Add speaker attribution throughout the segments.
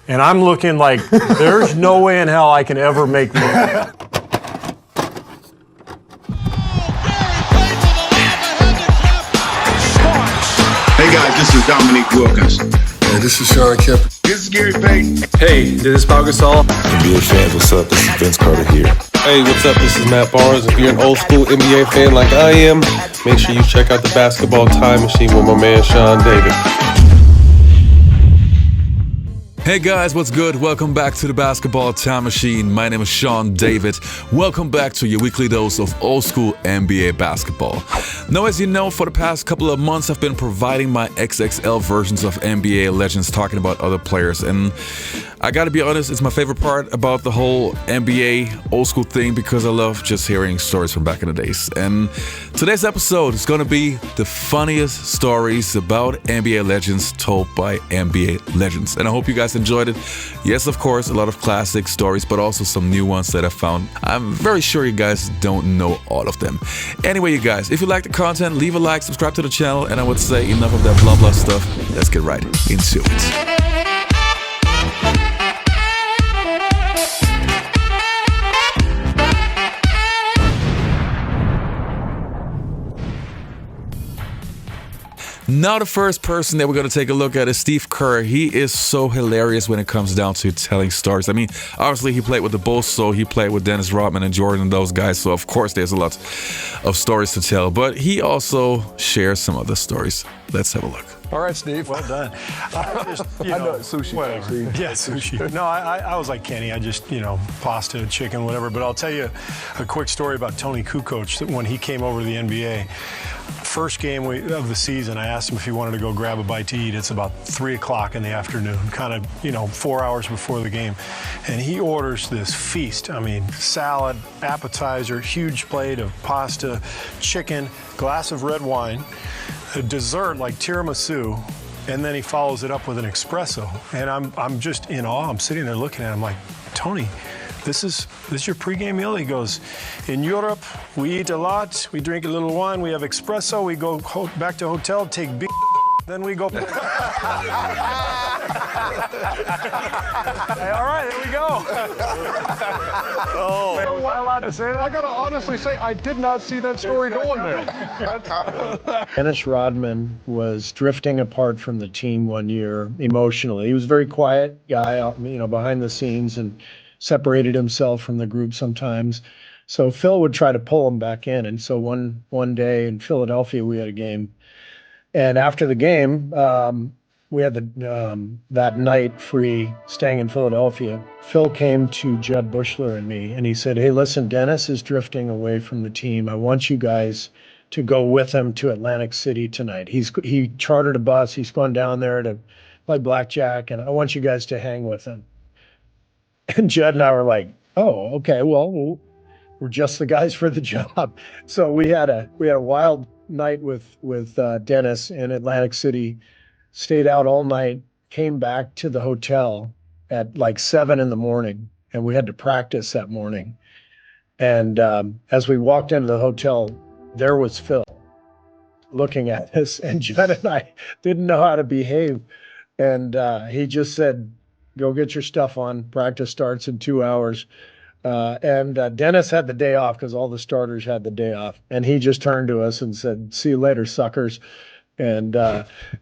Speaker 1: And I'm looking like, there's no way in hell I can ever make this.
Speaker 2: Hey guys, this is Dominique Wilkins.
Speaker 3: Hey, this is Sean Kemp.
Speaker 2: This is Gary Payton.
Speaker 4: Hey, this is Pau Gasol.
Speaker 3: NBA fans, what's up? This is Vince Carter here.
Speaker 4: Hey, what's up? This is Matt Barnes. If you're an old school NBA fan like I am, make sure you check out the Basketball Time Machine with my man Sean David.
Speaker 5: Hey guys, what's good? Welcome back to the Basketball Time Machine. My name is Sean David. Welcome back to your weekly dose of old school NBA basketball. Now, as you know, for the past couple of months, I've been providing my XXL versions of NBA legends, talking about other players. And I gotta be honest, it's my favorite part about the whole NBA old school thing because I love just hearing stories from back in the days. And today's episode is gonna be the funniest stories about NBA legends told by NBA legends. And I hope you guys enjoyed it. Yes, of course, a lot of classic stories, but also some new ones that I found. I'm very sure you guys don't know all of them. Anyway, you guys, if you like the content, leave a like, subscribe to the channel, and I would say enough of that blah blah stuff. Let's get right into it. Now the first person that we're going to take a look at is Steve Kerr. He is so hilarious when it comes down to telling stories. I mean, obviously he played with the Bulls, so he played with Dennis Rodman and Jordan and those guys, so of course there's a lot of stories to tell, but he also shares some other stories. Let's have a look.
Speaker 1: All right, Steve. Well done.
Speaker 3: I know sushi.
Speaker 1: Whatever. Yeah, sushi. No, I was like Kenny. I just, pasta, chicken, whatever. But I'll tell you a quick story about Tony Kukoc. That when he came over to the NBA, first game of the season, I asked him if he wanted to go grab a bite to eat. It's about 3 o'clock in the afternoon, kind of, 4 hours before the game. And he orders this feast. I mean, salad, appetizer, huge plate of pasta, chicken, glass of red wine, a dessert like tiramisu, and then he follows it up with an espresso. And I'm just in awe. I'm sitting there looking at him like, Tony, this is your pregame meal? He goes, in Europe, we eat a lot, we drink a little wine, we have espresso, we go back to hotel, take beer, then we go. Hey, all right, here we go. Oh. Am I allowed to say that?
Speaker 6: I gotta honestly say, I did not see that story going there.
Speaker 7: Dennis Rodman was drifting apart from the team one year emotionally. He was a very quiet guy, behind the scenes, and separated himself from the group sometimes. So Phil would try to pull him back in. And so one day in Philadelphia, we had a game. And after the game, we had that night free staying in Philadelphia. Phil came to Jud Buechler and me, and he said, hey, listen, Dennis is drifting away from the team. I want you guys to go with him to Atlantic City tonight. He chartered a bus. He's gone down there to play blackjack, and I want you guys to hang with him. And Jud and I were like, oh, okay, well, we're just the guys for the job. So we had a wild night with Dennis in Atlantic City, stayed out all night, came back to the hotel at like 7 a.m, and we had to practice that morning. And as we walked into the hotel, there was Phil looking at us, and Jud and I didn't know how to behave. And he just said, go get your stuff on. Practice starts in 2 hours. And Dennis had the day off because all the starters had the day off. And he just turned to us and said, see you later, suckers. And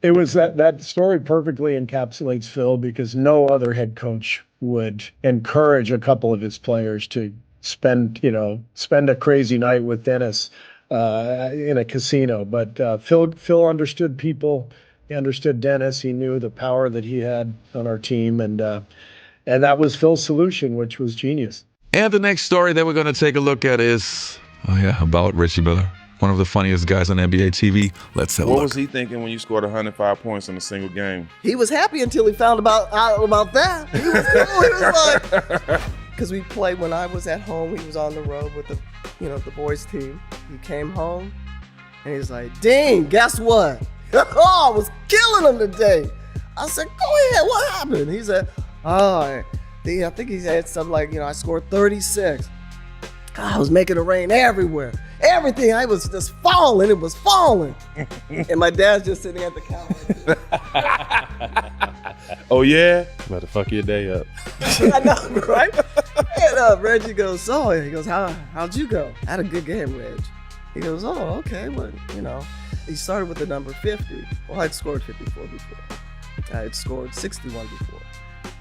Speaker 7: it was that story perfectly encapsulates Phil, because no other head coach would encourage a couple of his players to spend a crazy night with Dennis in a casino. But Phil understood people. He understood Dennis. He knew the power that he had on our team. And that was Phil's solution, which was genius.
Speaker 5: And the next story that we're going to take a look at is, about Richie Miller, one of the funniest guys on NBA TV. Let's have a look.
Speaker 8: What was he thinking when you scored 105 points in a single game?
Speaker 9: He was happy until he found out about that. He was like, because we played when I was at home. He was on the road with the boys team. He came home and he's like, Dean, guess what? Oh, I was killing him today. I said, go ahead, what happened? He said, I think he said something like, I scored 36. I was making it rain everywhere. Everything, I was just falling. It was falling. And my dad's just sitting at the counter.
Speaker 8: Oh, yeah?
Speaker 4: About to fuck your day up.
Speaker 9: I know, right? And Reggie goes, so he goes, how'd you go? I had a good game, Reg. He goes, oh, okay, well, you know. He started with the number 50. Well, I'd scored 54 before. I had scored 61 before.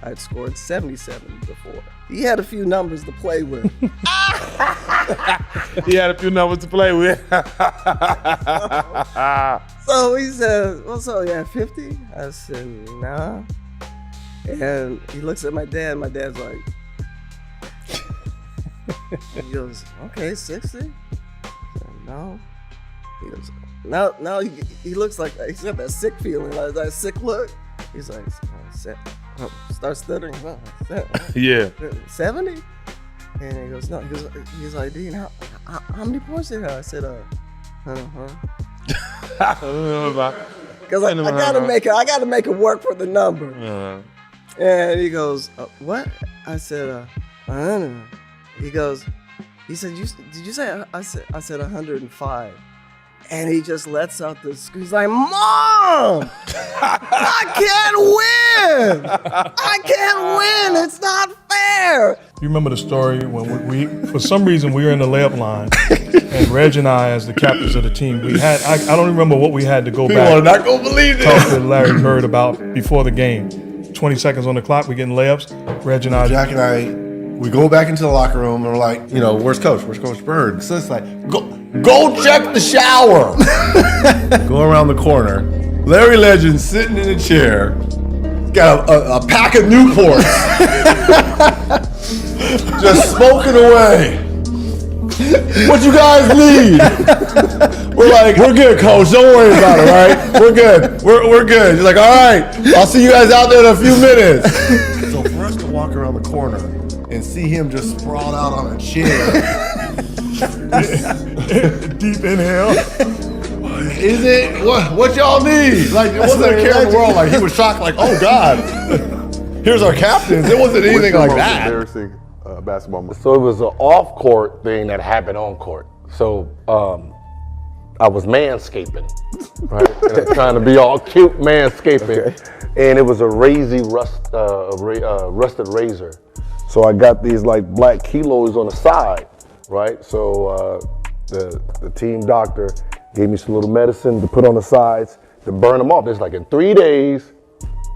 Speaker 9: I had scored 77 before. He had a few numbers to play with.
Speaker 8: He had a few numbers to play with.
Speaker 9: So he says, well, so you have 50? I said, nah. And he looks at my dad. My dad's like, he goes, okay, 60? I said, no. He goes, now he looks like, he's got that sick feeling, like that sick look. He's like, start stuttering.
Speaker 8: Yeah.
Speaker 9: 70? And he goes, no. He's like, Dean, how many points did you have? I said, Because I gotta make it work for the number. And he goes, what? I said, He said, did you say? I said 105. And he just lets out this. He's like, Mom, I can't win. It's not fair.
Speaker 6: You remember the story when we for some reason, we were in the layup line, and Reg and I, as the captains of the team, we had, I don't remember what we had to go back.
Speaker 3: People are not gonna believe it.
Speaker 6: Talk to Larry Bird about before the game. 20 seconds on the clock, we're getting layups. Reg and I.
Speaker 3: Jack and I, we go back into the locker room and we're like, you know, where's Coach? Where's Coach Bird? So it's like, go check the shower. Go around the corner. Larry Legend sitting in a chair. He's got a pack of Newports. Just smoking away. What you guys need? We're like, we're good, Coach. Don't worry about it, right? We're good. We're good. He's like, all right, I'll see you guys out there in a few minutes. So for us to walk around the corner and see him just sprawled out on a chair.
Speaker 6: Deep inhale.
Speaker 3: Is it? What y'all need? Like, it wasn't a care in the world. Like, he was shocked, like, oh, God. Here's our captains. It wasn't anything like that.
Speaker 10: Embarrassing basketball moment? So it was an off-court thing that happened on court. So I was manscaping, right? Trying to be all cute manscaping. Okay. And it was a rusted razor. So I got these like black kilos on the side, right? So the team doctor gave me some little medicine to put on the sides to burn them off. It's like in 3 days,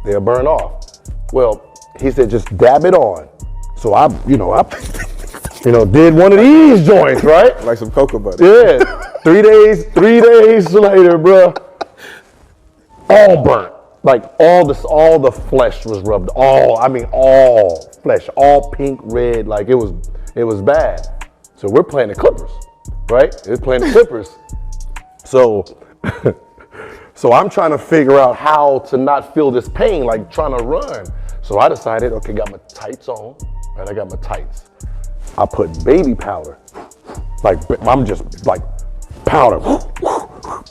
Speaker 10: they'll burn off. Well, he said, just dab it on. So I did one of these joints, right?
Speaker 8: Like some cocoa butter.
Speaker 10: Yeah. 3 days later, bro, all burnt. Like all the flesh was rubbed. All flesh, all pink, red. Like it was bad. So we're playing the Clippers, right? We're playing the Clippers. So I'm trying to figure out how to not feel this pain, like trying to run. So I decided, okay, got my tights on, right? I got my tights. I put baby powder. Like I'm just like powder.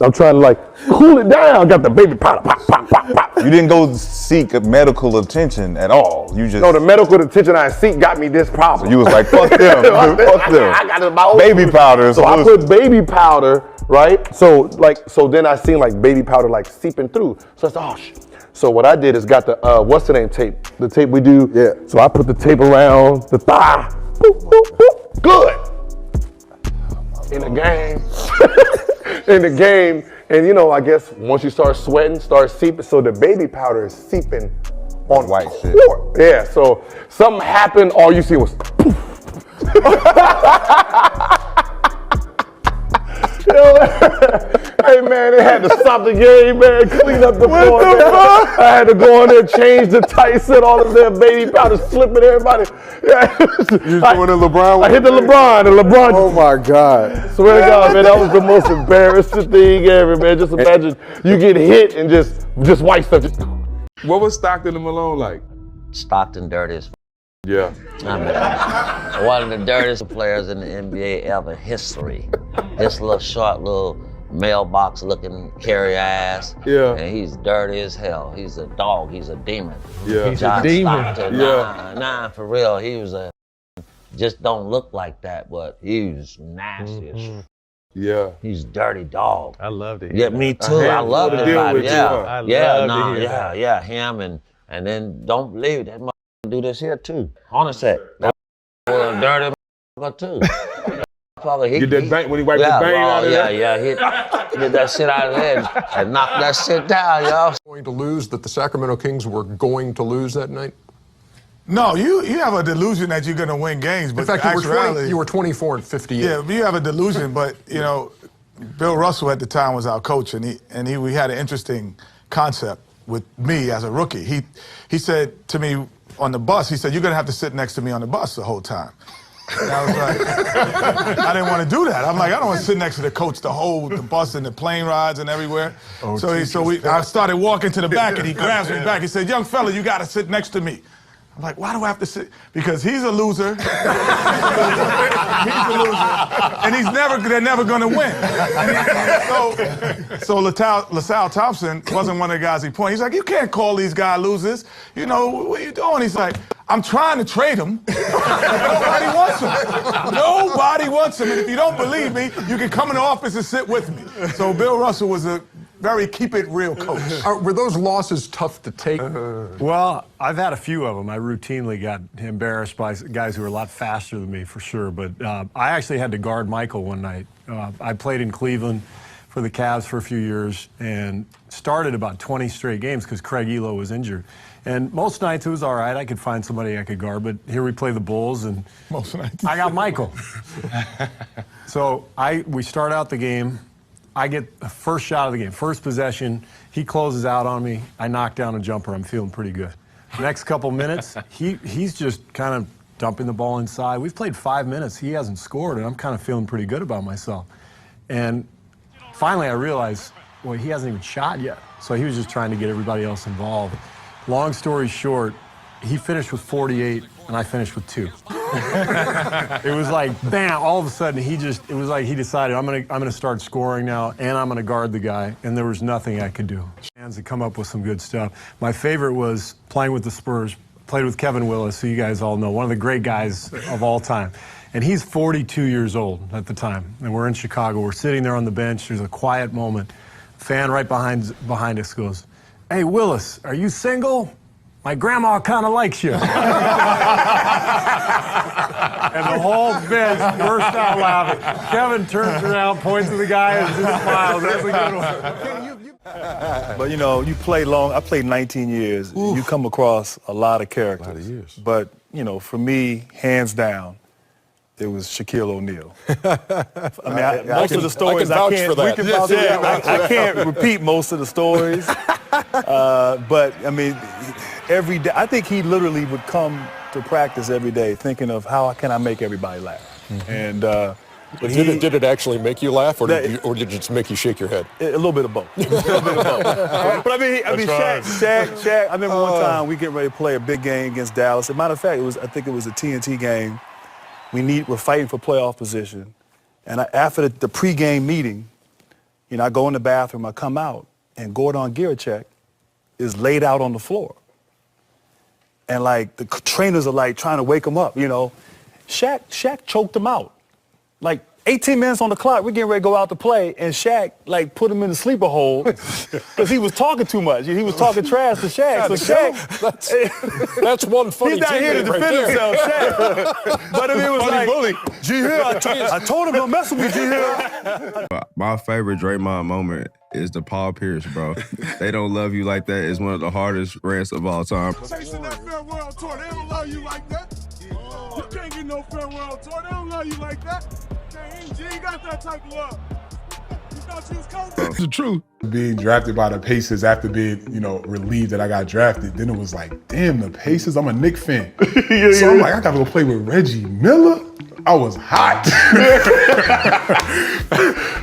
Speaker 10: I'm trying to like cool it down. I got the baby powder. Pop, pop, pop, pop.
Speaker 11: You didn't go seek medical attention at all. You just
Speaker 10: the medical attention I seek got me this problem.
Speaker 11: So you was like, fuck them, fuck them.
Speaker 10: I got my own
Speaker 11: baby powder.
Speaker 10: So I put baby powder, right? So then I seen like baby powder like seeping through. So I said, oh shit. So what I did is got the what's the name tape? The tape we do. Yeah. So I put the tape around the thigh. Boop, boop, boop. Good. In the game, and I guess once you start sweating, start seeping, so the baby powder is seeping on
Speaker 11: white shit.
Speaker 10: Yeah, so something happened, all you see was poof. Hey man, they had to stop the game, man, clean up the floor. I had to go in there, change the tights and all of their baby powder slipping everybody. Yeah,
Speaker 8: you doing the LeBron?
Speaker 10: I hit the LeBron.
Speaker 8: Oh my God.
Speaker 10: Swear to God, man, that was the most embarrassing thing ever, man. Just imagine you get hit and just white stuff.
Speaker 8: What was Stockton and Malone like?
Speaker 12: Stockton dirty as
Speaker 8: Yeah.
Speaker 12: I mean, one of the dirtiest players in the NBA ever history. This little short, little mailbox looking carry ass.
Speaker 8: Yeah.
Speaker 12: And he's dirty as hell. He's a dog. He's a demon.
Speaker 8: Yeah.
Speaker 7: He's a demon.
Speaker 12: Stockton, nah, for real. He was just don't look like that, but he was nasty.
Speaker 8: Mm-hmm. Yeah.
Speaker 12: He's dirty dog.
Speaker 4: I loved it.
Speaker 12: Yeah, me too. I loved it.
Speaker 8: Yeah.
Speaker 12: Yeah, him and And then don't believe that motherfucker do this here too. Honestly, that was a dirty motherfucker too.
Speaker 8: Get that bang when he wiped the bang out of there.
Speaker 12: Yeah, hit that shit out of there and knock that shit down, y'all.
Speaker 13: Going to lose, that the Sacramento Kings were going to lose that night?
Speaker 14: No, you have a delusion that you're going to win games, but
Speaker 13: in fact, you were 24 and 58.
Speaker 14: Yeah, you have a delusion, but you know, Bill Russell at the time was our coach, and we had an interesting concept with me as a rookie. He said to me on the bus, he said, "You're going to have to sit next to me on the bus the whole time." And I was like, I didn't want to do that. I'm like, I don't want to sit next to the coach the bus and the plane rides and everywhere. I started walking to the back, and he grabs me back. He said, "Young fella, you got to sit next to me." I'm like, why do I have to sit? Because he's a loser. He's a loser. And they're never going to win. So LaSalle Thompson wasn't one of the guys he pointed. He's like, you can't call these guys losers. You know, what are you doing? He's like, I'm trying to trade them. Nobody wants them. Nobody wants them. And if you don't believe me, you can come in the office and sit with me. So Bill Russell was a very keep-it-real coach.
Speaker 13: Were those losses tough to take?
Speaker 1: Well, I've had a few of them. I routinely got embarrassed by guys who were a lot faster than me, for sure. But I actually had to guard Michael one night. I played in Cleveland for the Cavs for a few years and started about 20 straight games because Craig Elo was injured. And most nights it was all right. I could find somebody I could guard. But here we play the Bulls, and
Speaker 14: most nights
Speaker 1: I got Michael. So we start out the game. I get the first shot of the game, first possession. He closes out on me. I knock down a jumper. I'm feeling pretty good. Next couple minutes, he's just kind of dumping the ball inside. We've played 5 minutes. He hasn't scored, and I'm kind of feeling pretty good about myself. And finally, I realized, well, he hasn't even shot yet. So he was just trying to get everybody else involved. Long story short, he finished with 48, and I finished with 2. It was like, bam, all of a sudden it was like he decided, I'm gonna start scoring now, and I'm gonna guard the guy, and there was nothing I could do. Fans had come up with some good stuff. My favorite was playing with the Spurs, played with Kevin Willis, who you guys all know, one of the great guys of all time. And he's 42 years old at the time, and we're in Chicago. We're sitting there on the bench. There's a quiet moment. Fan right behind us goes, "Hey, Willis, are you single? My grandma kind of likes you." And the whole bench burst out laughing. Kevin turns around, points to the guy, and just smiles. That's a good one.
Speaker 15: But you know, you play long. I played 19 years. Oof. You come across a lot of characters. A lot of years. But you know, for me, hands down, it was Shaquille O'Neal. I mean, most of the stories I can't repeat most of the stories. But I mean, every day, I think he literally would come to practice every day thinking of how can I make everybody laugh. Mm-hmm. And but did it actually make you laugh, or did it just make you shake your head? A little bit of both. But I mean, Shaq. I remember one time we getting ready to play a big game against Dallas. As a matter of fact, I think it was a TNT game. We're fighting for playoff position, and after the pregame meeting, you know, I go in the bathroom, I come out, and Gordon Girachek is laid out on the floor. And like the trainers are like trying to wake him up, you know. Shaq choked him out. Like 18 minutes on the clock, we're getting ready to go out to play, and Shaq like put him in the sleeper hold because he was talking too much. He was talking trash to Shaq. So Shaq,
Speaker 13: that's one funny.
Speaker 15: He's not here to defend himself, Shaq. But I mean, it was like, G Hill, I told him don't mess with me, G Hill.
Speaker 16: My favorite Draymond moment is the Paul Pierce, bro. They don't love you like that. It's one of the hardest rants of all time.
Speaker 17: Chasing that farewell tour, they don't love you like that. You can't get no farewell tour, they don't love you like that. You ain't got that type of love. You thought you was cold.
Speaker 14: It's the truth. Being drafted by the Pacers after being, you know, relieved that I got drafted, then it was like, damn, the Pacers, I'm a Knicks fan. So I'm like, I gotta go play with Reggie Miller. I was hot.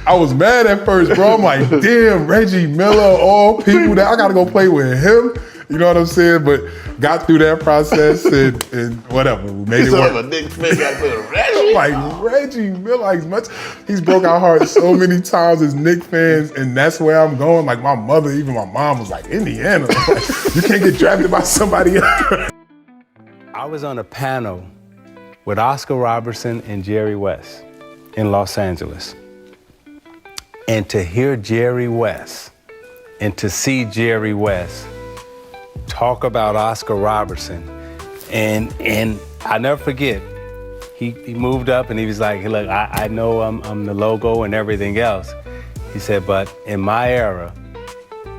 Speaker 14: I was mad at first, bro. I'm like, damn, Reggie Miller, all people that I gotta go play with him. You know what I'm saying? But got through that process and whatever. We made it work. Like Reggie Miller, he's broke our hearts so many times as Knicks fans, and that's where I'm going. Like my mother, even my mom was like, Indiana, like, you can't get drafted by somebody else.
Speaker 18: I was on a panel with Oscar Robertson and Jerry West in Los Angeles. And to hear Jerry West and to see Jerry West talk about Oscar Robertson. And I never forget, he moved up and he was like, look, I know I'm the logo and everything else. He said, but in my era,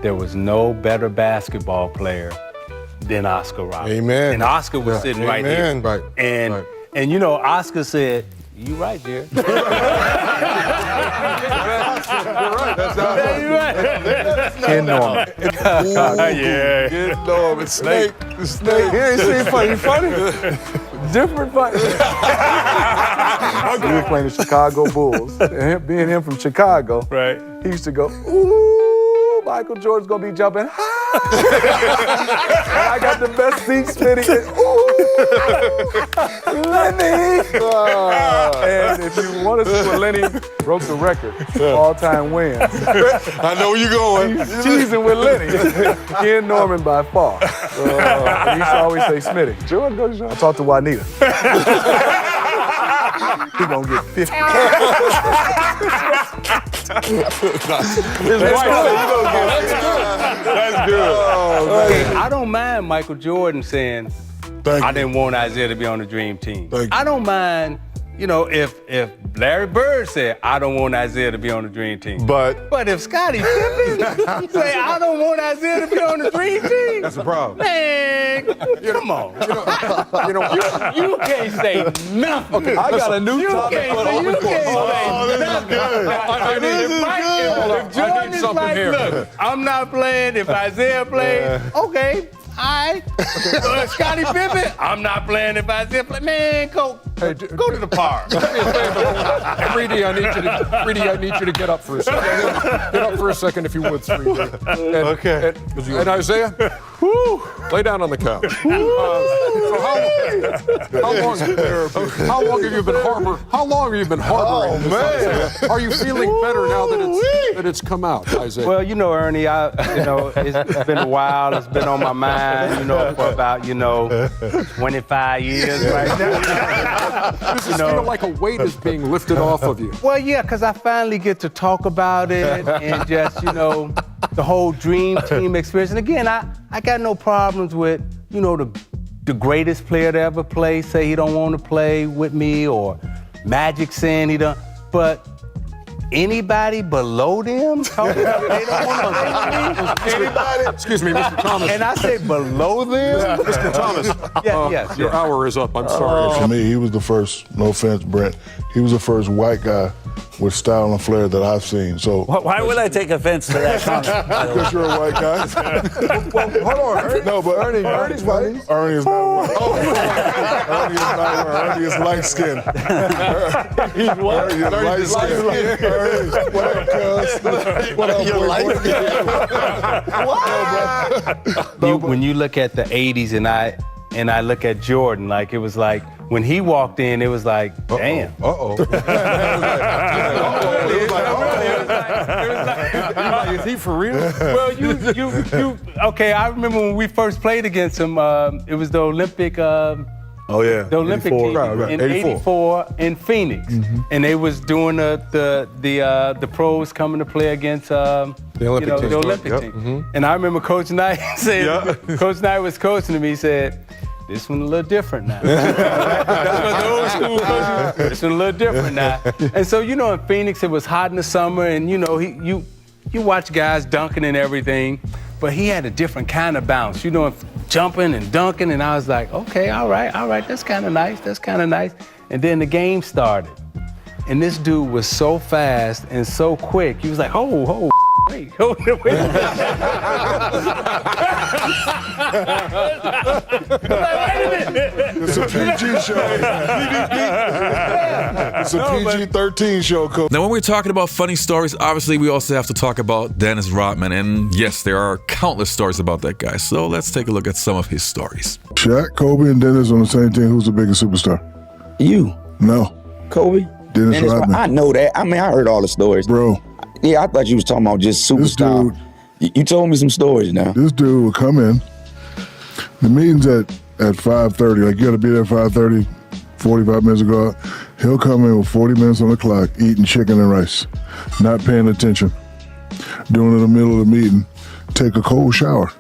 Speaker 18: there was no better basketball player than Oscar Robertson.
Speaker 3: Amen.
Speaker 18: And Oscar was sitting right here.
Speaker 3: Amen. Right.
Speaker 18: And you know, Oscar said, you right, Jerry.
Speaker 3: You're right. That's not
Speaker 15: Ken Norman.
Speaker 3: Yeah. Ken Norman. Snake. The snake.
Speaker 15: He ain't seen funny. Funny. Different funny. We were playing the Chicago Bulls. And being him from Chicago,
Speaker 18: right?
Speaker 15: He used to go, ooh, Michael Jordan's gonna be jumping high. And I got the best seat, Smitty. And, ooh, Lenny. And if you want to see what Lenny broke the record, all-time wins.
Speaker 3: I know where you're going.
Speaker 15: He's cheesing with Lenny. Ken Norman by far. He used to always say, Smitty, Jordan, go to Jordan. I talked to Juanita. He gonna get 50.
Speaker 3: That's good.
Speaker 18: Okay, I don't mind Michael Jordan saying, I didn't want Isaiah to be on the dream team. I don't mind, you know, if Larry Bird said, I don't want Isaiah to be on the dream team. But if Scottie Pippen say, I don't want Isaiah to be on the dream team.
Speaker 3: That's the problem.
Speaker 18: Man, come on. You can't say nothing.
Speaker 3: Okay, I got a new topic.
Speaker 18: You can't say nothing.
Speaker 3: I
Speaker 18: If Jordan is like, look, I'm not playing. If Isaiah plays, okay. All right. Scottie Pippen, I'm not playing if Isaiah play. Man, go to the park.
Speaker 13: Reedy, I need you to get up for a second. Get up for a second if you would, 3D.
Speaker 3: Okay.
Speaker 13: And Isaiah, lay down on the couch. So how long have you been harboring this, Isaiah? Are you feeling better now that it's come out, Isaiah?
Speaker 18: Well, you know, Ernie, it's been a while. It's been on my mind, for about, 25 years right now.
Speaker 13: Does this feel like a weight is being lifted off of you?
Speaker 18: Well, yeah, because I finally get to talk about it and just, the whole dream team experience. And again, I got no problems with, the greatest player to ever play say he don't want to play with me, or Magic saying he don't. But anybody below them talking about they don't want to play with me? Anybody?
Speaker 13: Excuse me, Mr. Thomas.
Speaker 18: And I say below them?
Speaker 13: Mr. Thomas.
Speaker 18: Yes.
Speaker 13: Your hour is up. I'm sorry.
Speaker 19: To me, he was the first, no offense, Brent, he was the first white guy with style and flair that I've seen. So
Speaker 20: why would I take offense to that comment?
Speaker 19: Because you're a white guy.
Speaker 3: Well, hold on, Ernie.
Speaker 19: No, but
Speaker 3: Ernie's white.
Speaker 19: Ernie is not white. Ernie is not white. Ernie is light skinned.
Speaker 3: He's what?
Speaker 19: Ernie is light skinned. Ernie, what up, cuz? What up, boy?
Speaker 18: When you look at the 80s and I look at Jordan, like it was like when he walked in, it was like, damn.
Speaker 13: Is he for real?
Speaker 18: Well, you okay, I remember when we first played against him, it was the Olympic the Olympic
Speaker 19: 84.
Speaker 18: team
Speaker 19: Right,
Speaker 18: in
Speaker 19: 84.
Speaker 18: 84 in Phoenix. And they was doing the pros coming to play against the Olympic team. And I remember Coach Knight saying, Coach Knight was coaching him, he said, this one a little different now. That's what the old school coach, this one a little different now. And so, in Phoenix, it was hot in the summer, and you watch guys dunking and everything, but he had a different kind of bounce, jumping and dunking, and I was like, okay, all right, that's kind of nice. And then the game started, and this dude was so fast and so quick. He was like, wait.
Speaker 19: It's a PG show. It's a PG-13 show, Coach.
Speaker 5: Now, when we're talking about funny stories, obviously we also have to talk about Dennis Rodman. And yes, there are countless stories about that guy. So let's take a look at some of his stories.
Speaker 19: Shaq, Kobe, and Dennis on the same team. Who's the biggest superstar?
Speaker 20: You.
Speaker 19: No.
Speaker 20: Kobe?
Speaker 19: Dennis Rodman.
Speaker 20: I know that. I mean, I heard all the stories.
Speaker 19: Bro.
Speaker 20: Yeah, I thought you was talking about just superstar. You told me some stories now.
Speaker 19: This dude would come in. The meeting's at 5:30. Like, you got to be there at 5:30, 45 minutes ago. He'll come in with 40 minutes on the clock, eating chicken and rice, not paying attention. Doing it in the middle of the meeting, take a cold shower.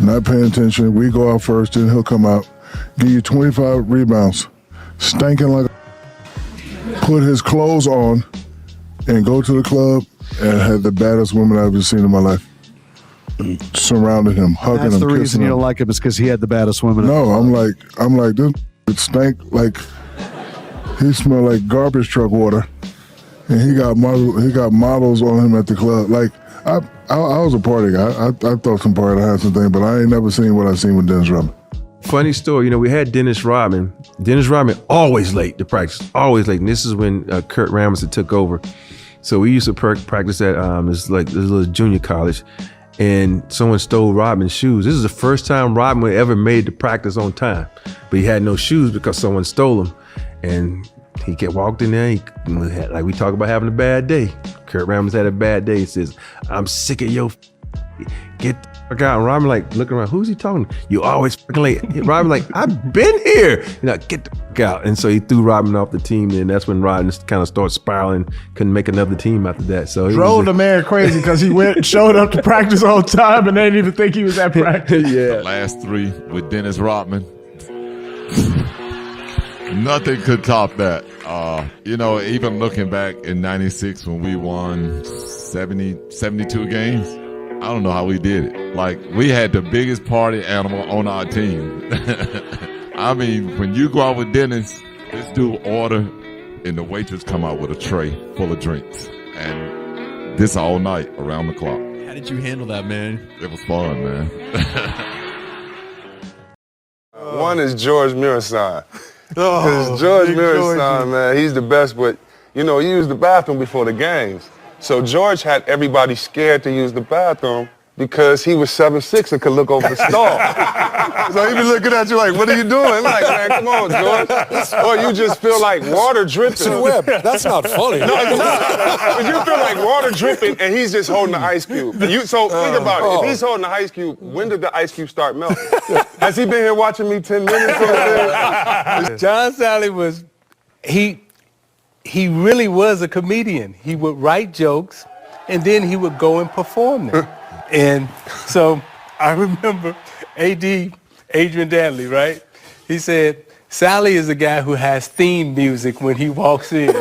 Speaker 19: not paying attention. We go out first, then he'll come out, give you 25 rebounds, stinking like put his clothes on and go to the club and had the baddest woman I've ever seen in my life. Surrounded him, hugging him,
Speaker 21: That's the
Speaker 19: kissing
Speaker 21: reason you
Speaker 19: him.
Speaker 21: don't like him is because he had the baddest women.
Speaker 19: No, I'm like, this it stank like he smelled like garbage truck water, and he got models on him at the club. Like I was a party guy. I thought some party had some thing, but I ain't never seen what I seen with Dennis Rodman.
Speaker 16: Funny story, we had Dennis Rodman. Dennis Rodman always late to practice, always late. And this is when Kurt Ramsey took over. So we used to practice at this little junior college, and someone stole Rodman's shoes. This is the first time Rodman ever made the practice on time, but he had no shoes because someone stole them. And he walked in there, like we talk about having a bad day. Kurt Ramsey had a bad day. He says, "I'm sick of your get the fuck out." And Rodman like looking around, who's he talking to? You always fucking late. Rodman like, I've been here. Get the fuck out. And so he threw Rodman off the team, and that's when Rodman kind of started spiraling, couldn't make another team after that. So he
Speaker 3: Drove the man crazy because he showed up to practice on time and they didn't even think he was at practice.
Speaker 16: Yeah.
Speaker 22: The last three with Dennis Rodman. Nothing could top that. Even looking back in 96 when we won 72 games, I don't know how we did it. Like, we had the biggest party animal on our team. I mean, when you go out with Dennis, this dude order and the waitress come out with a tray full of drinks. And this all night around the clock.
Speaker 5: How did you handle that, man?
Speaker 22: It was fun, man.
Speaker 23: One is George Mirasan.
Speaker 17: Oh,
Speaker 23: Because George
Speaker 17: big
Speaker 23: Mirasan,
Speaker 17: Georgie.
Speaker 23: man, he's the best, but, he used the bathroom before the games. So George had everybody scared to use the bathroom because he was 7'6" and could look over the stall. So he be looking at you like, what are you doing? I'm like, man, come on, George. Or you just feel like water dripping.
Speaker 13: Mr. Webb, that's not funny.
Speaker 23: No, it's not. But you feel like water dripping and he's just holding the ice cube. So think about it. If he's holding the ice cube, when did the ice cube start melting? Has he been here watching me 10 minutes?
Speaker 18: John Sally was, he really was a comedian. He would write jokes, and then he would go and perform them. And so I remember Adrian Danley, right? He said, Sally is a guy who has theme music when he walks in.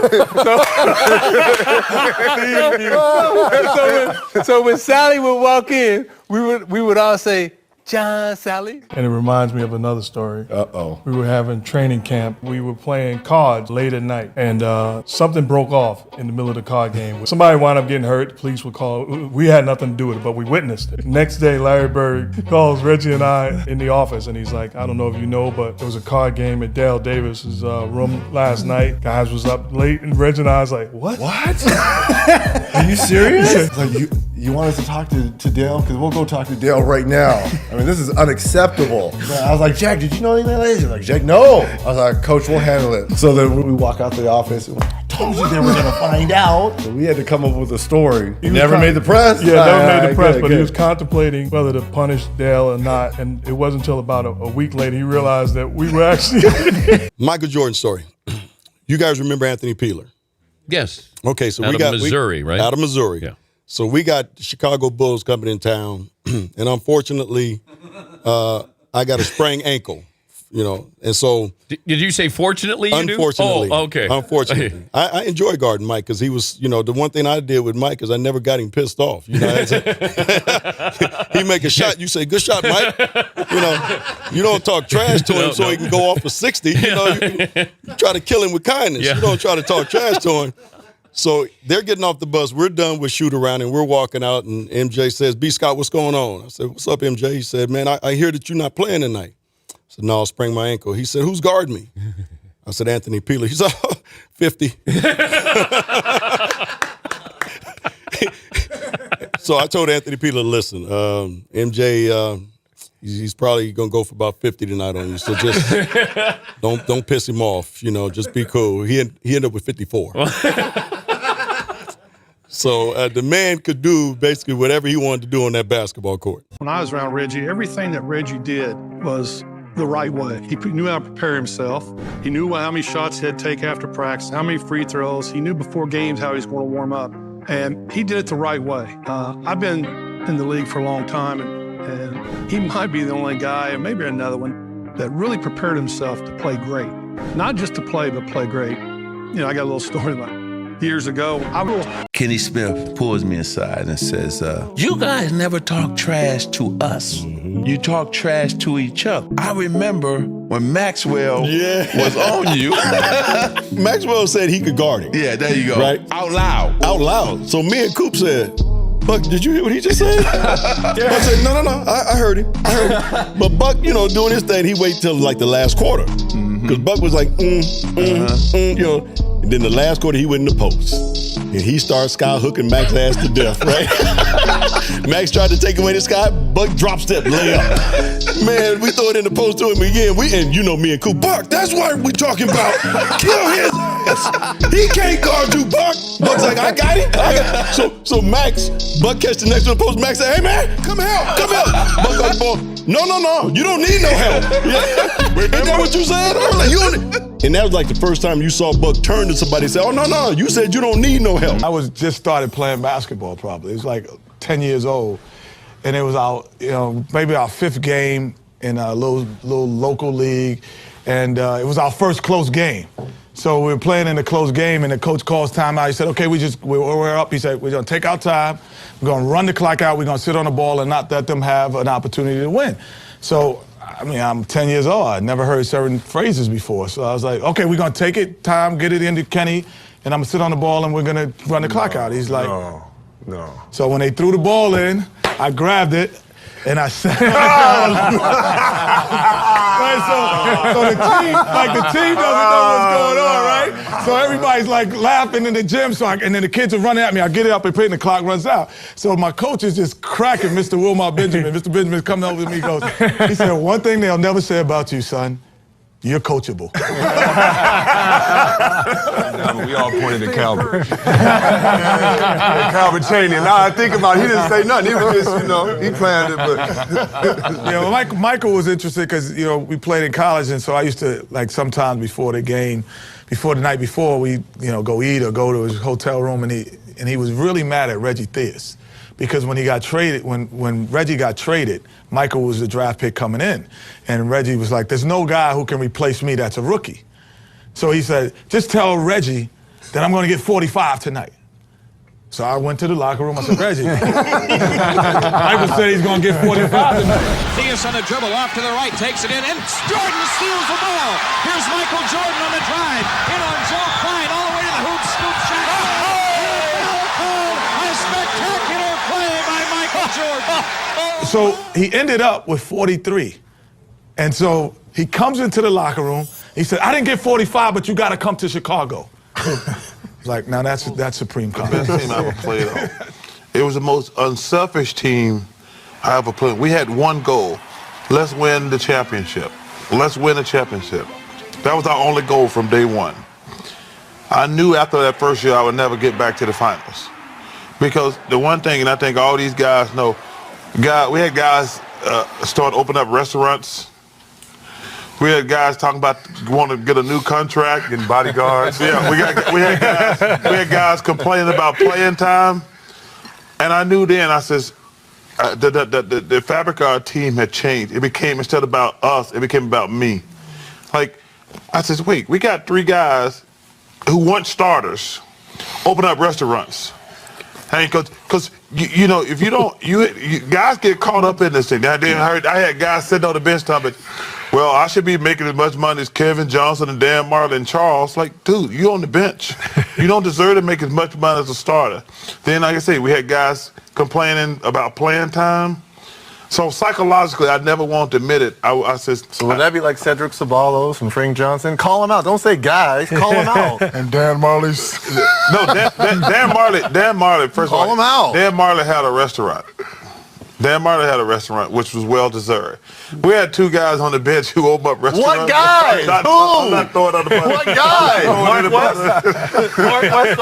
Speaker 18: So when Sally would walk in, we would all say, John Sally.
Speaker 6: And it reminds me of another story. Uh-oh. We were having training camp. We were playing cards late at night, and something broke off in the middle of the card game. Somebody wound up getting hurt. The police would call. We had nothing to do with it, but we witnessed it. Next day, Larry Bird calls Reggie and I in the office, and he's like, I don't know if you know, but there was a card game at Dale Davis's room last night. Guys was up late, and Reggie and I was like, what?
Speaker 3: What? Are you serious? Like, you want us to talk to Dale? Because we'll go talk to Dale right now. I mean, this is unacceptable. I was like, Jack, did you know anything like this? He's like, Jack, no. I was like, Coach, we'll handle it. So then we walk out to the office. I told you they were going to find out. So we had to come up with a story. He never made the press?
Speaker 6: Yeah, never made the press, but he was contemplating whether to punish Dale or not. And it wasn't until about a week later he realized that we were actually...
Speaker 24: Michael Jordan story. You guys remember Anthony Peeler?
Speaker 25: Yes.
Speaker 24: Okay, so
Speaker 25: Out of Missouri, right?
Speaker 24: Out of Missouri.
Speaker 25: Yeah.
Speaker 24: So we got the Chicago Bulls coming in town, and unfortunately, I got a sprained ankle, and so.
Speaker 25: Did you say fortunately?
Speaker 24: Unfortunately.
Speaker 25: Oh, okay.
Speaker 24: Unfortunately, I enjoy guarding Mike because he was, the one thing I did with Mike is I never got him pissed off. He make a shot, you say, "Good shot, Mike." You don't talk trash to him so he can go off for 60. You try to kill him with kindness.
Speaker 25: Yeah.
Speaker 24: You don't try to talk trash to him. So they're getting off the bus. We're done with shoot around and we're walking out. And MJ says, B. Scott, what's going on? I said, what's up, MJ? He said, man, I hear that you're not playing tonight. I said, no, I sprained my ankle. He said, who's guarding me? I said, Anthony Peeler. He said, 50. So I told Anthony Peeler, listen, MJ, he's probably going to go for about 50 tonight on you. So just don't piss him off. Just be cool. He ended up with 54. So the man could do basically whatever he wanted to do on that basketball court.
Speaker 26: When I was around Reggie, everything that Reggie did was the right way. He knew how to prepare himself. He knew how many shots he'd take after practice, how many free throws. He knew before games how he was going to warm up. And he did it the right way. I've been in the league for a long time, and And he might be the only guy, or maybe another one, that really prepared himself to play great. Not just to play, but play great. You know, I got a little story like years ago.
Speaker 2: Kenny Smith pulls me aside and says, you guys never talk trash to us. You talk trash to each other. I remember when Maxwell was on you.
Speaker 24: Maxwell said he could guard it.
Speaker 2: Yeah, there you go.
Speaker 24: Right?
Speaker 2: Out loud.
Speaker 24: Out loud. So me and Coop said, Buck, did you hear what he just said? I said, no, I heard it. But Buck, you know, doing his thing, he waited till like the last quarter. Because Buck was like, you know. And then the last quarter, he went in the post. And he started sky hooking Max's ass to death, right? Max tried to take away the sky, Buck drop step, layup. Man, we throw it in the post to him again. And you know me and Coop, Buck, that's what we talking about. Kill his ass. He can't guard you, Buck. Buck's like, I got it. So Max, Buck catch the next one post. Max said, hey man, come help. Buck on the ball. No, you don't need no help. Ain't that what you said earlier? And that was like the first time you saw Buck turn to somebody and say, oh, no, you said you don't need no help. I was just started playing basketball probably. It was like 10 years old. And it was maybe our 5th game in a little local league. And it was our first close game. So we were playing in a close game and the coach calls timeout. He said, okay, we're up. He said, we're gonna take our time. We're gonna run the clock out. We're gonna sit on the ball and not let them have an opportunity to win. So, I mean, I'm 10 years old. I'd never heard certain phrases before. So I was like, okay, we're going to take it, time, get it into Kenny, and I'm going to sit on the ball and we're going to run the clock out. He's like, no. So when they threw the ball in, I grabbed it and I said, so the team doesn't know what's going on, right? So everybody's like laughing in the gym, and then the kids are running at me. I get it up and put it, and the clock runs out. So my coach is just cracking Mr. Wilmot Benjamin. Mr. Benjamin's coming over to me, he said, one thing they'll never say about you, son, you're coachable.
Speaker 23: We all pointed at Calvin. Calvin Chaney. Now I think about it, he didn't say nothing. He was just, he planned it, but.
Speaker 14: Michael was interested because, we played in college, and so I used to, sometimes before the game, before the night before, we, go eat or go to his hotel room, and he was really mad at Reggie Theus. Because when he got traded, when Reggie got traded, Michael was the draft pick coming in. And Reggie was like, there's no guy who can replace me that's a rookie. So he said, just tell Reggie that I'm going to get 45 tonight. So I went to the locker room. I said, Reggie. Michael said he's going to get 45 tonight.
Speaker 4: Theus on the dribble, off to the right, takes it in, and Jordan steals the ball. Here's Michael Jordan on the drive. In on Joe Klein, all the way to the hoop, scoop shot.
Speaker 14: So he ended up with 43. And so he comes into the locker room. He said, I didn't get 45, but you got to come to Chicago. Like, now that's supreme confidence.
Speaker 23: The best team I ever played on. It was the most unselfish team I ever played. We had one goal. Let's win the championship. Let's win the championship. That was our only goal from day one. I knew after that first year I would never get back to the finals. Because the one thing, and I think all these guys know, we had guys start opening up restaurants. We had guys talking about wanting to get a new contract and bodyguards. Yeah, we had guys complaining about playing time, and I knew then. I says, the fabric of our team had changed. It became, instead of about us, it became about me. Like, I says, wait, we got 3 guys who weren't starters, open up restaurants. Because if you don't, guys get caught up in this thing. I had guys sitting on the bench talking, well, I should be making as much money as Kevin Johnson and Dan Marley and Charles. Like, dude, you on the bench. You don't deserve to make as much money as a starter. Then, like I say, we had guys complaining about playing time. So psychologically, I never wanted to admit it. I said,
Speaker 24: so would that be like Cedric Ceballos and Frank Johnson? Call him out. Don't say guys. Call him out.
Speaker 19: And Dan Marley's.
Speaker 23: No, Dan Marley. First
Speaker 24: call
Speaker 23: of all,
Speaker 24: him out.
Speaker 23: Dan Marley had a restaurant. Dan Marley had a restaurant, which was well deserved. We had 2 guys on the bench who opened up restaurants.
Speaker 24: What guys?
Speaker 23: I'm not throwing out the bus.
Speaker 24: What guys? Mark West?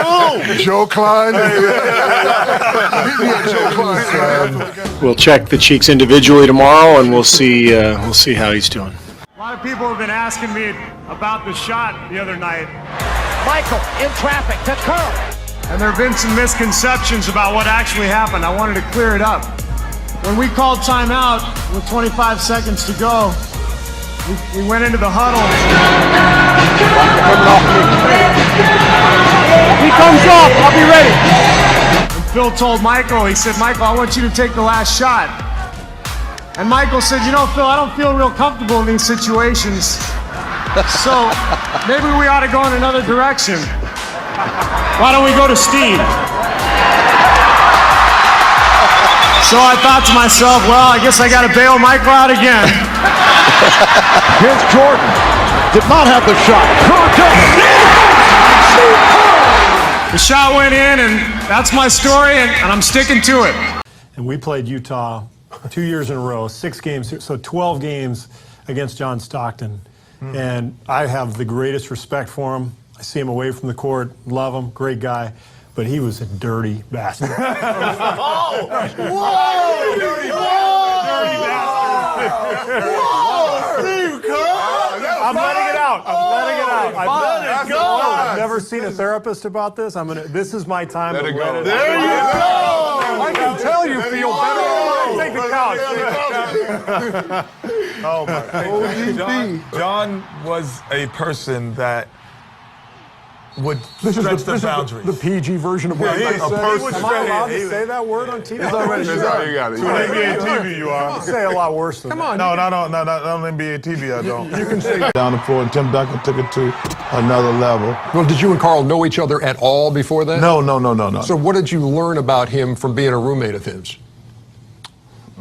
Speaker 24: Who?
Speaker 19: Joe Klein.
Speaker 7: We'll check the Cheeks individually tomorrow, and we'll see how he's doing.
Speaker 9: A lot of people have been asking me about the shot the other night.
Speaker 4: Michael in traffic to Curl.
Speaker 9: And there have been some misconceptions about what actually happened. I wanted to clear it up. when we called timeout with 25 seconds to go, we went into the huddle. He comes off, I'll be ready. And Phil told Michael, he said, Michael, I want you to take the last shot. And Michael said, you know, Phil, I don't feel real comfortable in these situations. So maybe we ought to go in another direction. Why don't we go to Steve? So I thought to myself, well, I guess I got to bail Michael out again.
Speaker 13: Here's Jordan. Did not have the shot.
Speaker 9: The shot went in, and that's my story, and I'm sticking to it.
Speaker 1: And we played Utah 2 years in a row, 6 games, so 12 games against John Stockton. And I have the greatest respect for him. I see him away from the court, love him, great guy. But he was a dirty bastard.
Speaker 17: Whoa! Dirty bastard! Whoa! Steve Kerr!
Speaker 1: I'm letting it out. I've never seen a therapist about this. This is my time to let it out.
Speaker 17: There you go!
Speaker 13: I can tell you feel better.
Speaker 1: Take the couch.
Speaker 14: Oh my God. John was a person that would stretch the boundaries.
Speaker 1: The PG version of what
Speaker 14: Yeah,
Speaker 1: he said.
Speaker 14: am I
Speaker 1: allowed to say that word on TV?
Speaker 14: It's already you got it.
Speaker 1: On NBA TV, you are. You say a lot worse than that.
Speaker 14: No, not on NBA TV, I don't. You can say down the floor, and Tim Duncan took it to another level.
Speaker 13: Well, did you and Carl know each other at all before that?
Speaker 14: No.
Speaker 13: So what did you learn about him from being a roommate of his?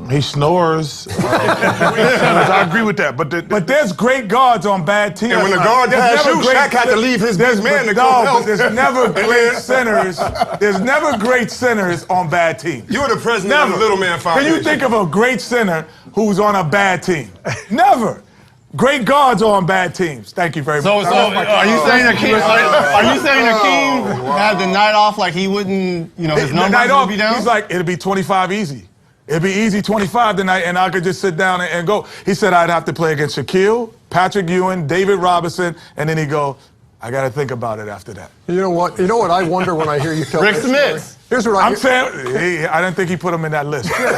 Speaker 14: He snores. I agree with that. But there's great guards on bad teams.
Speaker 23: And when the guard passed you, Shaq had to leave his big man to go help.
Speaker 14: But there's never great centers. There's never great centers on bad teams.
Speaker 23: You were the president of the Little Man Foundation.
Speaker 14: Can you think of a great center who's on a bad team? Never. Great guards are on bad teams. Thank you very much.
Speaker 8: So are you saying Hakeem had the night off like he wouldn't, his numbers would be down?
Speaker 14: He's like, it'll be 25 easy. It'd be easy 25 tonight, and I could just sit down and go. He said I'd have to play against Shaquille, Patrick Ewing, David Robinson, and then he'd go, I got to think about it after that.
Speaker 13: You know what I wonder when I hear you tell
Speaker 8: Rick
Speaker 13: this
Speaker 8: Smith.
Speaker 13: story? Here's what
Speaker 14: I'm saying, I didn't think he put him in that list.
Speaker 13: Here's what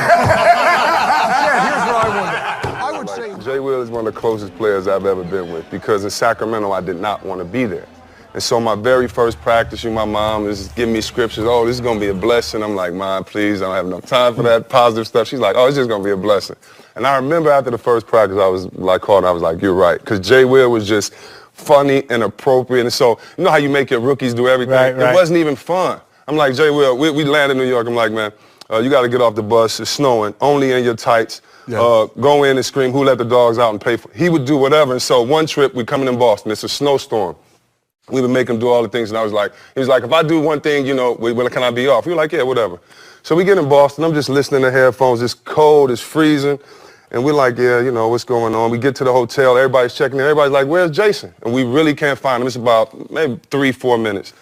Speaker 13: I wonder. I would say
Speaker 23: Jay Will is one of the closest players I've ever been with because in Sacramento I did not want to be there. And so my very first practice, my mom is giving me scriptures. Oh, this is going to be a blessing. I'm like, Mom, please, I don't have enough time for that positive stuff. She's like, oh, it's just going to be a blessing. And I remember after the first practice, I was like, called, and I was like, you're right. Because Jay Will was just funny and appropriate. And so, you know how you make your rookies do everything? Right. It wasn't even fun. I'm like, Jay Will, we landed in New York. I'm like, man, you got to get off the bus. It's snowing. Only in your tights. Yeah. Go in and scream, who let the dogs out and pay for it? He would do whatever. And so one trip, we coming in Boston. It's a snowstorm. We would make him do all the things, and he was like, if I do one thing, can I be off? We were like, yeah, whatever. So we get in Boston. I'm just listening to headphones. It's cold. It's freezing. And we're like, yeah, what's going on? We get to the hotel. Everybody's checking in. Everybody's like, where's Jason? And we really can't find him. It's about maybe 3-4 minutes.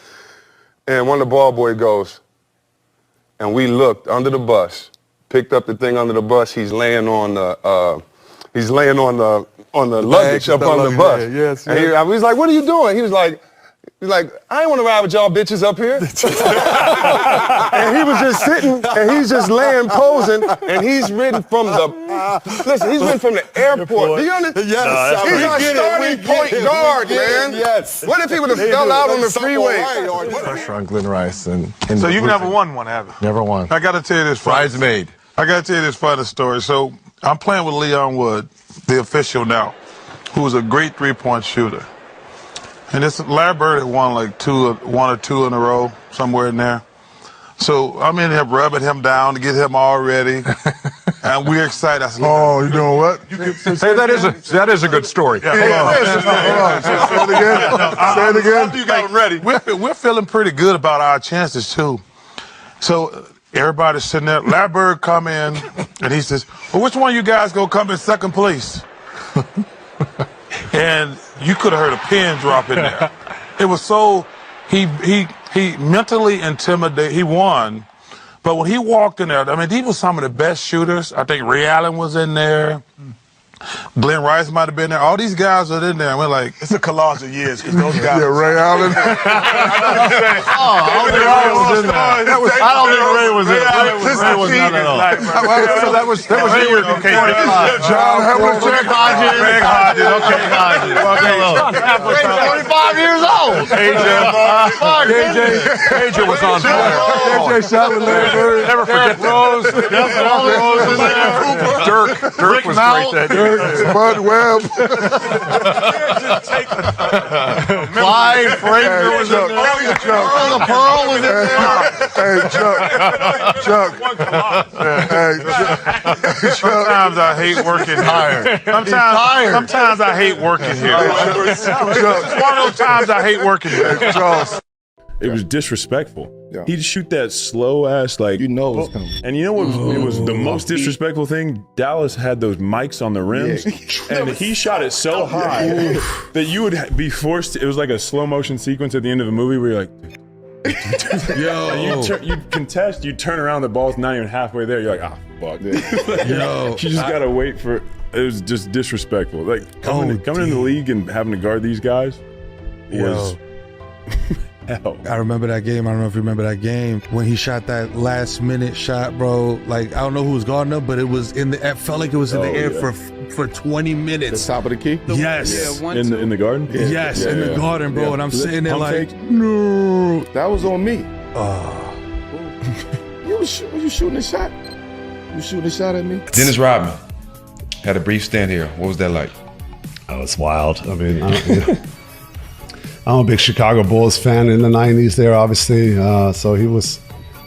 Speaker 23: And one of the ball boy goes, and we looked under the bus, picked up the thing under the bus. He's laying on the luggage up on the bus.
Speaker 14: Yes.
Speaker 23: And he was like, what are you doing? He was like, I ain't want to ride with y'all bitches up here. And he was just sitting, and he's just laying, posing, and he's ridden from the airport. Do you understand?
Speaker 17: Yes.
Speaker 23: He's our starting point guard, man.
Speaker 17: Yes.
Speaker 23: What if he would have fell out on the freeway?
Speaker 3: Pressure on Glenn Rice.
Speaker 14: So you've never won one, have you?
Speaker 3: Never won.
Speaker 14: I got to tell you this
Speaker 3: Bridesmaid.
Speaker 14: funny story. So I'm playing with Leon Wood, the official now, who's a great three-point shooter. And this Larry Bird had won like one or two in a row, somewhere in there. So I'm in here rubbing him down to get him all ready. And we're excited. I said,
Speaker 19: oh, you doing what?
Speaker 13: Hey, that is a good story.
Speaker 14: Yeah, hold on.
Speaker 19: Say it again. Say it again.
Speaker 14: After you got him ready. We're feeling pretty good about our chances, too. So everybody's sitting there. Larry Bird come in, and he says, well, which one of you guys going to come in second place? And you could have heard a pin drop in there. It was so, he mentally intimidated. He won. But when he walked in there, these were some of the best shooters. I think Ray Allen was in there. Glenn Rice might have been there. All these guys are in there. And we're like, it's a collage of years because those guys.
Speaker 19: Yeah, Ray Allen.
Speaker 14: I don't think Ray was in there. I don't think Ray was in there. Ray was not at all. That was years. Okay,
Speaker 19: John Havlicek.
Speaker 14: Greg Hodges. Okay, Hodges.
Speaker 3: 45 years old.
Speaker 13: AJ was on fire.
Speaker 19: AJ shot with Larry Bird.
Speaker 13: Never forget
Speaker 14: Rose.
Speaker 13: Dirk was great that year.
Speaker 19: Bud Webb.
Speaker 3: Clyde Frazier was in there. Earl of Pearl was in there.
Speaker 19: Hey, Chuck. Hey,
Speaker 14: Sometimes I hate working here. Sometimes I hate working here. It's one of those times I hate working here.
Speaker 19: Charles.
Speaker 3: It was disrespectful. Yeah. He'd shoot that slow ass like
Speaker 19: it's coming.
Speaker 3: And you know what? It was the most disrespectful thing. Dallas had those mics on the rims, and he shot it so high that you would be forced. It was like a slow motion sequence at the end of a movie where you're like, you contest. You turn around, the ball's not even halfway there. You're like, fuck. You just gotta wait for. It was just disrespectful. Like coming in the league and having to guard these guys was. Hell.
Speaker 10: I remember that game. I don't know if you remember that game when he shot that last minute shot, bro. Like I don't know who was guarding him, but it was in the. It felt like it was in the air for 20 minutes.
Speaker 3: The top of the key.
Speaker 10: Yes.
Speaker 3: In the garden.
Speaker 10: Yes, in the garden, bro. And I'm sitting there like, no.
Speaker 3: That was on me. You shooting a shot? You shooting a shot at me?
Speaker 11: Dennis Rodman had a brief stint here. What was that like?
Speaker 12: Oh, it's wild. I mean, I'm a big Chicago Bulls fan in the 90s there, obviously. So he was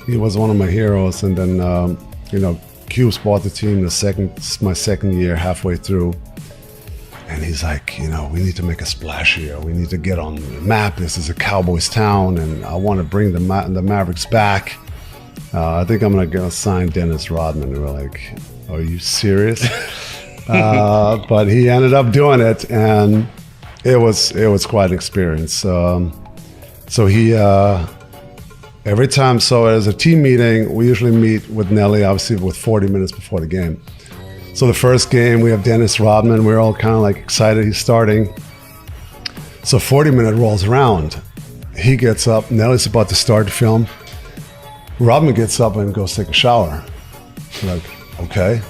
Speaker 12: one of my heroes. And then, Cubes bought the team my second year, halfway through. And he's like, we need to make a splash here. We need to get on the map. This is a Cowboys town, and I want to bring the Mavericks back. I think I'm going to go sign Dennis Rodman. And we're like, are you serious? But he ended up doing it, and it was quite an experience. So he every time. So as a team meeting, we usually meet with Nelly, obviously with 40 minutes before the game. So the first game, we have Dennis Rodman. We're all kind of like excited he's starting. So 40-minute rolls around. He gets up. Nelly's about to start the film. Rodman gets up and goes take a shower. We're like, okay.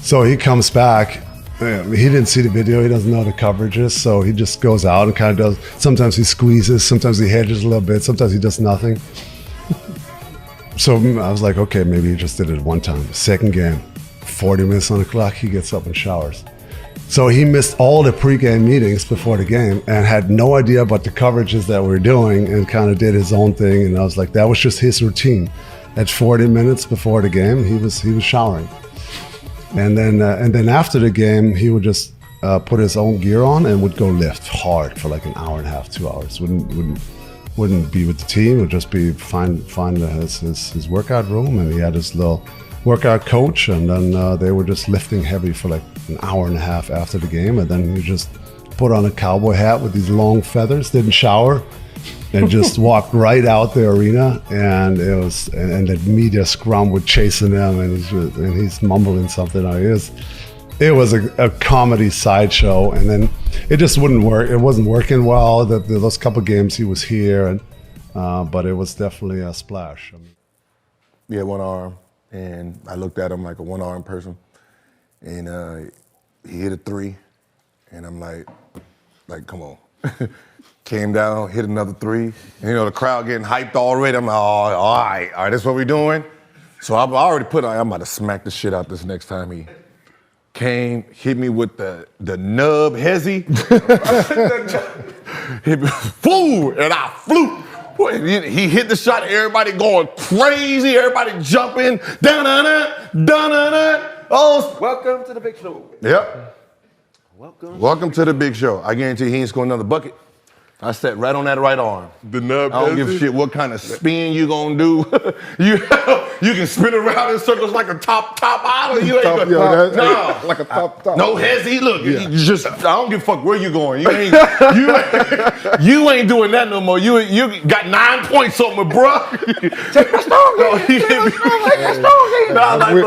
Speaker 12: So he comes back. He didn't see the video. He doesn't know the coverages. So he just goes out and kind of does. Sometimes he squeezes. Sometimes he hedges a little bit. Sometimes he does nothing. So I was like, okay, maybe he just did it one time. Second game, 40 minutes on the clock, he gets up and showers. So he missed all the pregame meetings before the game and had no idea about the coverages that we're doing and kind of did his own thing. And I was like, that was just his routine. At 40 minutes before the game, he was showering. And then after the game, he would just put his own gear on and would go lift hard for like an hour and a half, 2 hours. Wouldn't be with the team. Would just be find his workout room, and he had his little workout coach, and then they were just lifting heavy for like an hour and a half after the game, and then he just put on a cowboy hat with these long feathers, didn't shower, and just walked right out the arena, and the media scrum would chasing him, and he's mumbling something. It was a comedy sideshow, and then it just wouldn't work. It wasn't working well. Those couple games he was here, but it was definitely a splash.
Speaker 3: He had one arm, and I looked at him like a one-armed person, and he hit a three, and I'm like, come on. Came down, hit another three. And, the crowd getting hyped already. I'm like, all right, that's what we're doing. So I already I'm about to smack the shit out this next time he came, hit me with the nub hezzy. Hit me, whoo, and I flew. He hit the shot, everybody going crazy, everybody jumping. Da-na-na, da-na-na. Oh,
Speaker 18: welcome to the big show.
Speaker 3: Yep. Welcome to the big show. I guarantee he ain't scoring another bucket. I sat right on that right arm.
Speaker 22: The nub.
Speaker 3: I don't give a shit what kind of spin you gonna do. you can spin around in circles like a top model. You ain't
Speaker 12: like a top.
Speaker 3: No hezzy. Look, you just I don't give a fuck where you going. You ain't doing that no more. You got 9 points on me, bro. Take my strong.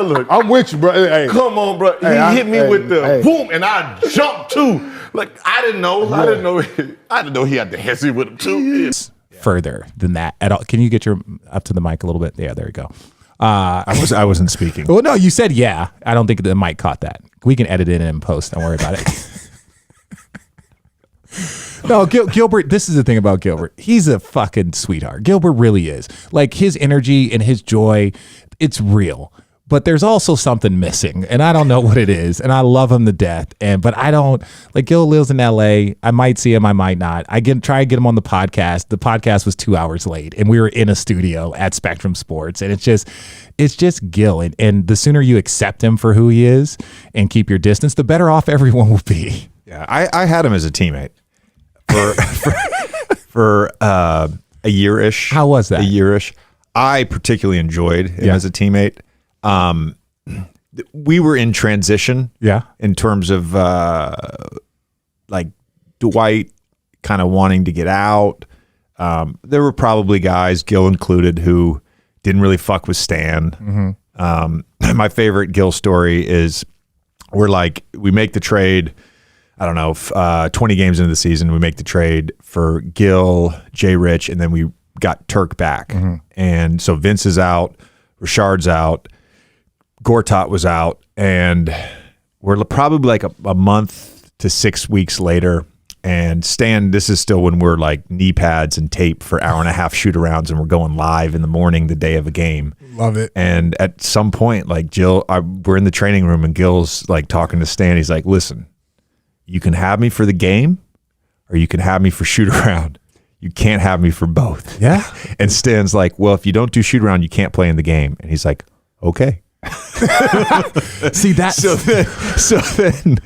Speaker 3: Look,
Speaker 12: I'm with you, bro. Hey,
Speaker 3: come on, bro. He hit me with the boom, and I jumped too. Like I didn't know. I didn't know he had the hezzy with him too.
Speaker 5: Further than that at all. Can you get your up to the mic a little bit? Yeah, there you go.
Speaker 6: I wasn't speaking.
Speaker 5: Well, no, you said yeah. I don't think the mic caught that. We can edit it in post. Don't worry about it. No, Gilbert, this is the thing about Gilbert. He's a fucking sweetheart. Gilbert really is. Like his energy and his joy, it's real. But there's also something missing, and I don't know what it is. And I love him to death. But I don't like Gil lives in LA. I might see him, I might not. I try to get him on the podcast. The podcast was 2 hours late, and we were in a studio at Spectrum Sports. And it's just Gil. And the sooner you accept him for who he is and keep your distance, the better off everyone will be.
Speaker 6: Yeah, I had him as a teammate for a year-ish.
Speaker 5: How was that?
Speaker 6: A year-ish. I particularly enjoyed him as a teammate. We were in transition, in terms of like Dwight kind of wanting to get out. There were probably guys, Gil included, who didn't really fuck with Stan. Mm-hmm. My favorite Gil story is we make the trade. I don't know, 20 games into the season, we make the trade for Gil, Jay Rich, and then we got Turk back. Mm-hmm. And so Vince is out, Richard's out, Gortat was out, and we're probably like a month to 6 weeks later. And Stan, this is still when we're like knee pads and tape for hour and a half shoot arounds, and we're going live in the morning the day of a game.
Speaker 10: Love it.
Speaker 6: And at some point, like we're in the training room, and Gil's like talking to Stan. He's like, "Listen, you can have me for the game, or you can have me for shoot around. You can't have me for both."
Speaker 5: Yeah.
Speaker 6: And Stan's like, "Well, if you don't do shoot around, you can't play in the game." And he's like, "Okay."
Speaker 5: See that?
Speaker 6: So then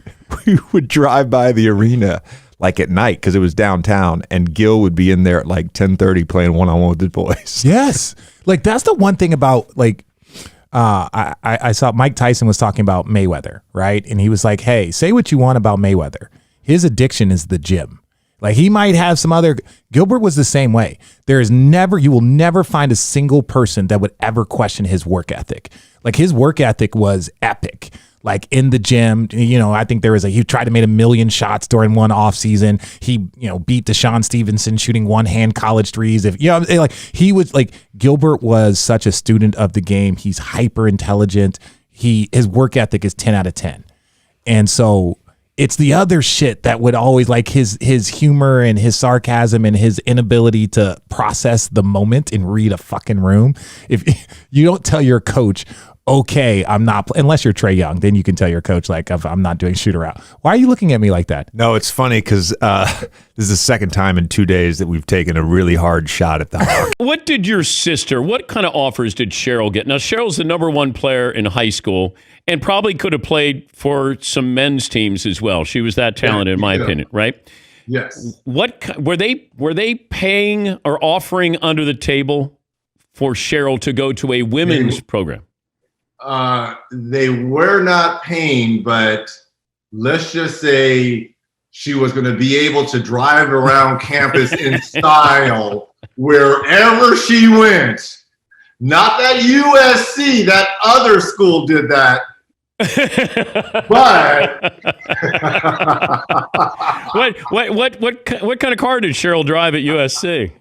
Speaker 6: we would drive by the arena like at night because it was downtown, and Gil would be in there at like 10:30 playing one-on-one with the boys.
Speaker 5: Yes. Like that's the one thing about like I saw Mike Tyson was talking about Mayweather, right? And he was like, "Hey, say what you want about Mayweather. His addiction is the gym. Like he might have some other." Gilbert was the same way. You will never find a single person that would ever question his work ethic. Like his work ethic was epic. Like in the gym, I think he tried to make 1 million shots during one off season. He, beat Deshaun Stevenson shooting one-hand college threes. Gilbert was such a student of the game. He's hyper intelligent. His work ethic is 10 out of 10. And so it's the other shit that would always like his humor and his sarcasm and his inability to process the moment and read a fucking room. If you don't tell your coach, "Okay, I'm not," unless you're Trae Young, then you can tell your coach, like, "I'm not doing shoot around." Why are you looking at me like that?
Speaker 6: No, it's funny because this is the second time in 2 days that we've taken a really hard shot at the Hawks.
Speaker 25: What kind of offers did Cheryl get? Now, Cheryl's the number one player in high school and probably could have played for some men's teams as well. She was that talented, in my opinion, right?
Speaker 15: Yes.
Speaker 25: What were they paying or offering under the table for Cheryl to go to a women's program?
Speaker 15: They were not paying, but let's just say she was going to be able to drive around campus in style wherever she went. Not that USC, that other school did that. But
Speaker 25: what kind of car did Cheryl drive at USC?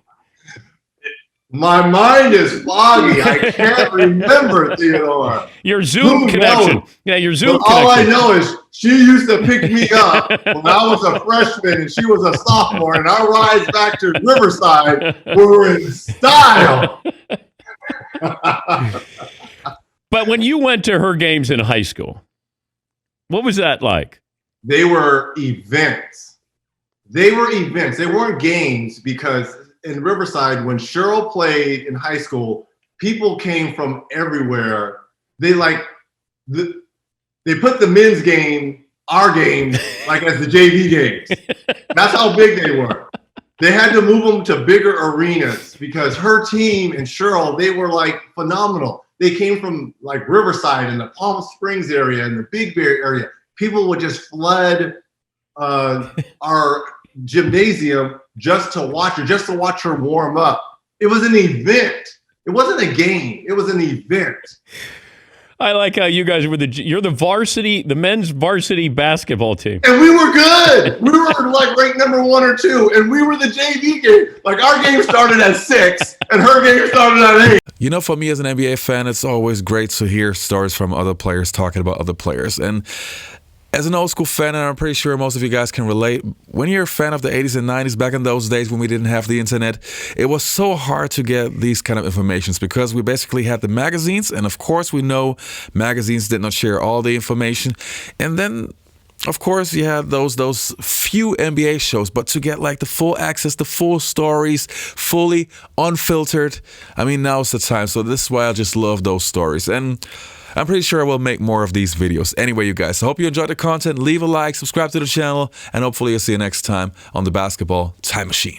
Speaker 15: My mind is foggy. I can't remember, Theodore.
Speaker 25: Your Zoom connection. Yeah, your Zoom connection.
Speaker 15: All I know is she used to pick me up when I was a freshman and she was a sophomore, and our rides back to Riverside were in style.
Speaker 25: But when you went to her games in high school, what was that like?
Speaker 15: They were events. They weren't games because in Riverside, when Cheryl played in high school, people came from everywhere. They put the men's game, our game, like as the JV games. That's how big they were. They had to move them to bigger arenas because her team and Cheryl, they were like phenomenal. They came from like Riverside and the Palm Springs area and the Big Bear area. People would just flood our gymnasium just to watch her warm up. It was an event. It wasn't a game. It was an event.
Speaker 25: I like how you guys were you're the men's varsity basketball team.
Speaker 15: And we were good. We were like ranked number 1 or 2, and we were the JV game. Like our game started at 6, and her game started at 8.
Speaker 2: You know, for me as an NBA fan, it's always great to hear stories from other players talking about other players. And as an old school fan, and I'm pretty sure most of you guys can relate, when you're a fan of the 80s and 90s, back in those days when we didn't have the internet, it was so hard to get these kind of informations because we basically had the magazines, and of course we know magazines did not share all the information. And then, of course, you had those few NBA shows, but to get like the full access, the full stories, fully unfiltered, I mean, now's the time. So this is why I just love those stories. And I'm pretty sure I will make more of these videos. Anyway, you guys, I hope you enjoyed the content. Leave a like, subscribe to the channel, and hopefully I'll see you next time on the Basketball Time Machine.